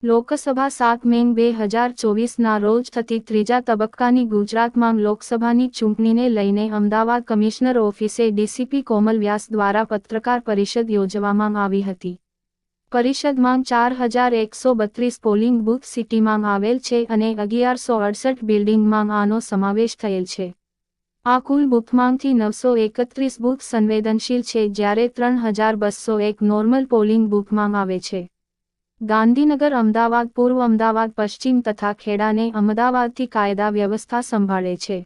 લોકસભા 7 મે 2024ના રોજ થતી ત્રીજા તબક્કાની ગુજરાતમાં લોકસભાની ચૂંટણીને લઈને અમદાવાદ કમિશનર ઓફિસે ડીસીપી કોમલ વ્યાસ દ્વારા પત્રકાર પરિષદ યોજવામાં આવી હતી. પરિષદમાં 4132 પોલિંગ બૂથ સિટીમાં આવેલ છે અને 1168 બિલ્ડિંગમાં આનો સમાવેશ થયેલ છે. આ કુલ બૂથમાંથી 931 બૂથ સંવેદનશીલ છે જ્યારે 3201 નોર્મલ પોલિંગ બૂથમાં આવે છે. ગાંધીનગર, અમદાવાદ પૂર્વ, અમદાવાદ પશ્ચિમ તથા ખેડાને અમદાવાદથી કાયદા વ્યવસ્થા સંભાળે છે.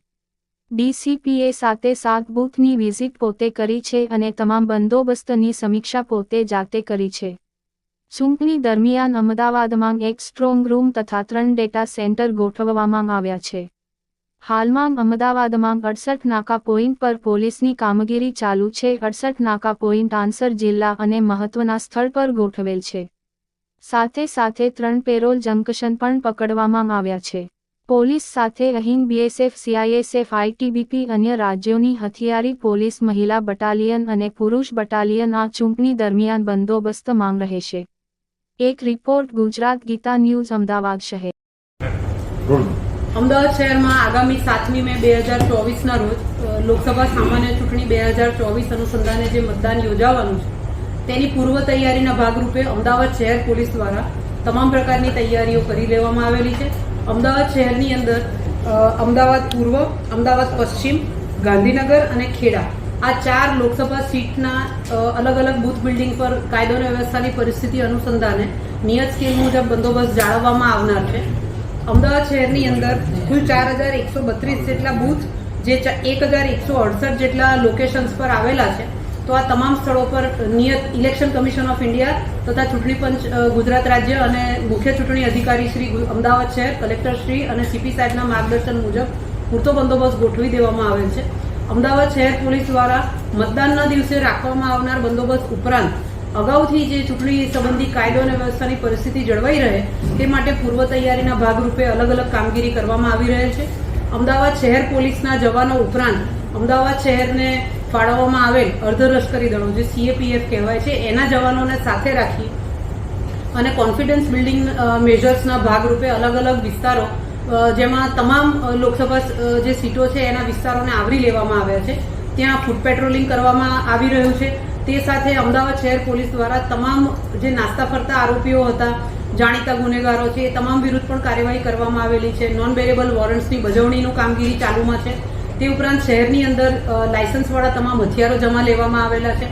ડીસીપીએ 7 બૂથની વિઝિટ પોતે કરી છે અને તમામ બંદોબસ્તની સમીક્ષા પોતે જાતે કરી છે. ચૂંટણી દરમિયાન અમદાવાદમાં એક સ્ટ્રોંગ રૂમ તથા 3 ડેટા સેન્ટર ગોઠવવામાં આવ્યા છે. હાલમાં અમદાવાદમાં 68 નાકા પોઈન્ટ પર પોલીસની કામગીરી ચાલુ છે. 68 નાકા પોઈન્ટ આંસર જિલ્લા અને મહત્વના સ્થળ પર ગોઠવેલ છે. સાથે 3 પેરોલ જંકશન પણ પકડવામાં આવ્યા છે. પોલીસ સાથે અહીં બીએસએફ, સીઆઈએસએફ, આઈટીબીપી, અન્ય રાજ્યોની હથિયારી પોલીસ, મહિલા બટાલિયન અને પુરુષ બટાલિયન આ ચૂંટણી દરમિયાન બંદોબસ્ત માંગ રહેશે. એક રિપોર્ટ, ગુજરાત ગીતા ન્યૂઝ, અમદાવાદ શહેર. અમદાવાદ શહેરમાં આગામી 7મી મે 2024ના રોજ લોકસભા સામાન્ય ચૂંટણી 2024 અનુસંધાને જે મતદાન યોજાવાનું છે તેની પૂર્વ તૈયારીના ભાગરૂપે અમદાવાદ શહેર પોલીસ દ્વારા તમામ પ્રકારની તૈયારીઓ કરી લેવામાં આવેલી છે. અમદાવાદ શહેરની અંદર અમદાવાદ પૂર્વ, અમદાવાદ પશ્ચિમ, ગાંધીનગર અને ખેડા આ 4 લોકસભા સીટના અલગ અલગ બૂથ બિલ્ડિંગ પર કાયદો અને વ્યવસ્થાની પરિસ્થિતિ અનુસંધાને નિયત સ્કેલ મુજબ બંદોબસ્ત જાળવવામાં આવનાર છે. અમદાવાદ શહેરની અંદર કુલ 4132 જેટલા બૂથ જે 1168 જેટલા લોકેશન્સ પર આવેલા છે. તો આ તમામ સ્થળો પર નિયત ઇલેક્શન કમિશન ઓફ ઇન્ડિયા તથા ચૂંટણી પંચ ગુજરાત રાજ્ય અને મુખ્ય ચૂંટણી અધિકારી શ્રી અમદાવાદ શહેર, કલેક્ટર શ્રી અને સીપી સાહેબના માર્ગદર્શન મુજબ પૂરતો બંદોબસ્ત ગોઠવી દેવામાં આવેલ છે. અમદાવાદ શહેર પોલીસ દ્વારા મતદાનના દિવસે રાખવામાં આવનાર બંદોબસ્ત ઉપરાંત અગાઉથી જે ચૂંટણી સંબંધી કાયદો અને વ્યવસ્થાની પરિસ્થિતિ જળવાઈ રહે તે માટે પૂર્વ તૈયારીના ભાગરૂપે અલગ અલગ કામગીરી કરવામાં આવી રહેલ છે. અમદાવાદ શહેર પોલીસના જવાનો ઉપરાંત અમદાવાદ શહેરને ફાળવવામાં આવેલ અર્ધલશ્કરી દળો જે સીએપીએફ કહેવાય છે એના જવાનોને સાથે રાખી અને કોન્ફિડન્સ બિલ્ડિંગ મેજર્સના ભાગરૂપે અલગ અલગ વિસ્તારો જેમાં તમામ લોકસભા જે સીટો છે એના વિસ્તારોને આવરી લેવામાં આવ્યા છે. ત્યાં ફૂટ પેટ્રોલિંગ કરવામાં આવી રહ્યું છે. તે સાથે અમદાવાદ શહેર પોલીસ દ્વારા તમામ જે નાસ્તા ફરતા આરોપીઓ હતા, જાણીતા ગુનેગારો છે, એ તમામ વિરુદ્ધ પણ કાર્યવાહી કરવામાં આવેલી છે. નોન બેરેબલ વોરંટ્સની બજવણીનું કામગીરી ચાલુમાં છે. તે ઉપરાંત શહેરની અંદર લાયસન્સવાળા તમામ હથિયારો જમા લેવામાં આવેલા છે.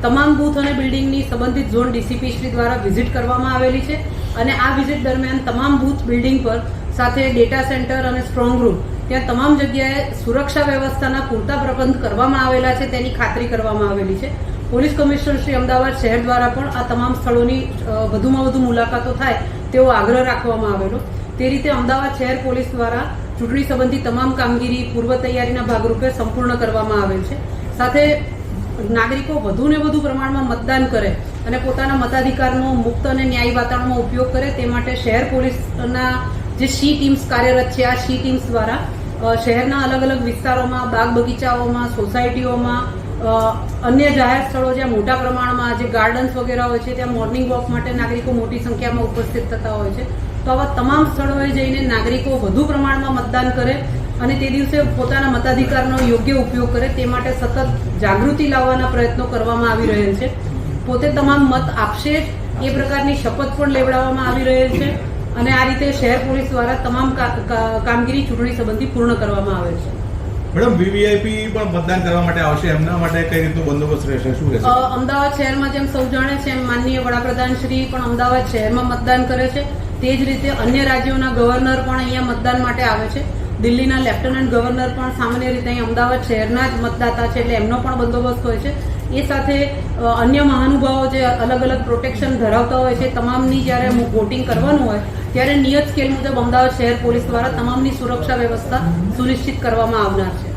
તમામ બૂથ અને બિલ્ડિંગની સંબંધિત ઝોન ડીસીપી શ્રી દ્વારા વિઝિટ કરવામાં આવેલી છે અને આ વિઝિટ દરમિયાન તમામ બૂથ બિલ્ડિંગ પર સાથે ડેટા સેન્ટર અને સ્ટ્રોંગ રૂમ ત્યાં તમામ જગ્યાએ સુરક્ષા વ્યવસ્થાના પૂરતા પ્રબંધ કરવામાં આવેલા છે તેની ખાતરી કરવામાં આવેલી છે. પોલીસ કમિશનર શ્રી અમદાવાદ શહેર દ્વારા પણ આ તમામ સ્થળોની વધુમાં વધુ મુલાકાતો થાય તેવો આગ્રહ રાખવામાં આવેલો. તે રીતે અમદાવાદ શહેર પોલીસ દ્વારા ચૂંટણી સંબંધી તમામ કામગીરી પૂર્વ તૈયારીના ભાગરૂપે સંપૂર્ણ કરવામાં આવેલ છે. સાથે નાગરિકો વધુ ને વધુ પ્રમાણમાં મતદાન કરે અને પોતાના મતાધિકારનો મુક્ત અને ન્યાયી વાતાવરણમાં ઉપયોગ કરે તે માટે શહેર પોલીસના જે સી ટીમ્સ કાર્યરત છે આ સી ટીમ્સ દ્વારા શહેરના અલગ અલગ વિસ્તારોમાં, બાગ બગીચાઓમાં, સોસાયટીઓમાં, અન્ય જાહેર સ્થળો જ્યાં મોટા પ્રમાણમાં જે ગાર્ડન્સ વગેરે હોય છે ત્યાં મોર્નિંગ વોક માટે નાગરિકો મોટી સંખ્યામાં ઉપસ્થિત થતા હોય છે. તો આવા તમામ સ્થળોએ જઈને નાગરિકો વધુ પ્રમાણમાં મતદાન કરે અને તે દિવસે પોતાના મતાધિકારનો યોગ્ય ઉપયોગ કરે તે માટે સતત જાગૃતિ લાવવાના પ્રયત્નો કરવામાં આવી રહેલ છે. પોતે તમામ મત આપશે એ પ્રકારની શપથ પણ લેવડાવવામાં આવી રહેલ છે અને આ રીતે શહેર પોલીસ દ્વારા તમામ કામગીરી ચૂંટણી સંબંધી પૂર્ણ કરવામાં આવે છે. મેડમ, વીવીઆઈપી પણ મતદાન કરવા માટે આવશે, એમના માટે કઈ રીતનું બંદોબસ્ત રહેશે, શું રહેશે? અમદાવાદ શહેરમાં જેમ સૌ જાણે છે એમ માનનીય વડાપ્રધાન શ્રી પણ અમદાવાદ શહેરમાં મતદાન કરે છે. તે જ રીતે અન્ય રાજ્યોના ગવર્નર પણ અહીંયા મતદાન માટે આવે છે. દિલ્હીના લેફ્ટનન્ટ ગવર્નર પણ સામાન્ય રીતે અહીં અમદાવાદ શહેરના જ મતદાતા છે એટલે એમનો પણ બંદોબસ્ત હોય છે. એ સાથે અન્ય મહાનુભાવો જે અલગ અલગ પ્રોટેક્શન ધરાવતા હોય છે તમામની જ્યારે વોટિંગ કરવાનું હોય ત્યારે નિયત સ્કેલ મુજબ અમદાવાદ શહેર પોલીસ દ્વારા તમામની સુરક્ષા વ્યવસ્થા સુનિશ્ચિત કરવામાં આવનાર છે.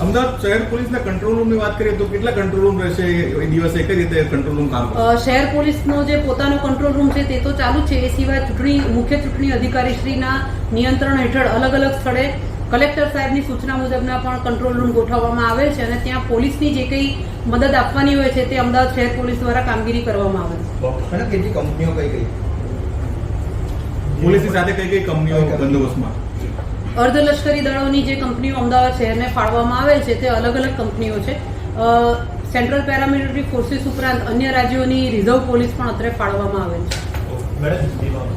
અમદાવાદ શહેર પોલીસના કંટ્રોલ રૂમની વાત કરીએ તો કેટલા કંટ્રોલ રૂમ રહેશે એ દિવસે, કઈ રીતે કંટ્રોલ રૂમ કામ કરશે? શહેર પોલીસનો જે પોતાનો કંટ્રોલ રૂમ છે તે તો ચાલુ છે. એ સિવાય મુખ્ય ચૂંટણી અધિકારી શ્રીના નિયંત્રણ હેઠળ અલગ અલગ સ્થળે કલેક્ટર સાહેબની સૂચના મુજબના પણ કંટ્રોલ રૂમ ગોઠવવામાં આવેલ છે અને ત્યાં પોલીસની જે કંઈ મદદ આપવાની હોય છે તે અમદાવાદ શહેર પોલીસ દ્વારા કામગીરી કરવામાં આવે છે. કેટલી કંપનીઓ કઈ પોલીસની સાથે કઈ કઈ કંપનીઓ બંદોબસ્તમાં? અર્ધલશ્કરી દળોની જે કંપનીઓ અમદાવાદ શહેરને ફાળવવામાં આવેલ છે તે અલગ અલગ કંપનીઓ છે. સેન્ટ્રલ પેરામિલિટરી ફોર્સિસ ઉપરાંત અન્ય રાજ્યોની રિઝર્વ પોલીસ પણ અત્રે ફાળવવામાં આવેલ છે.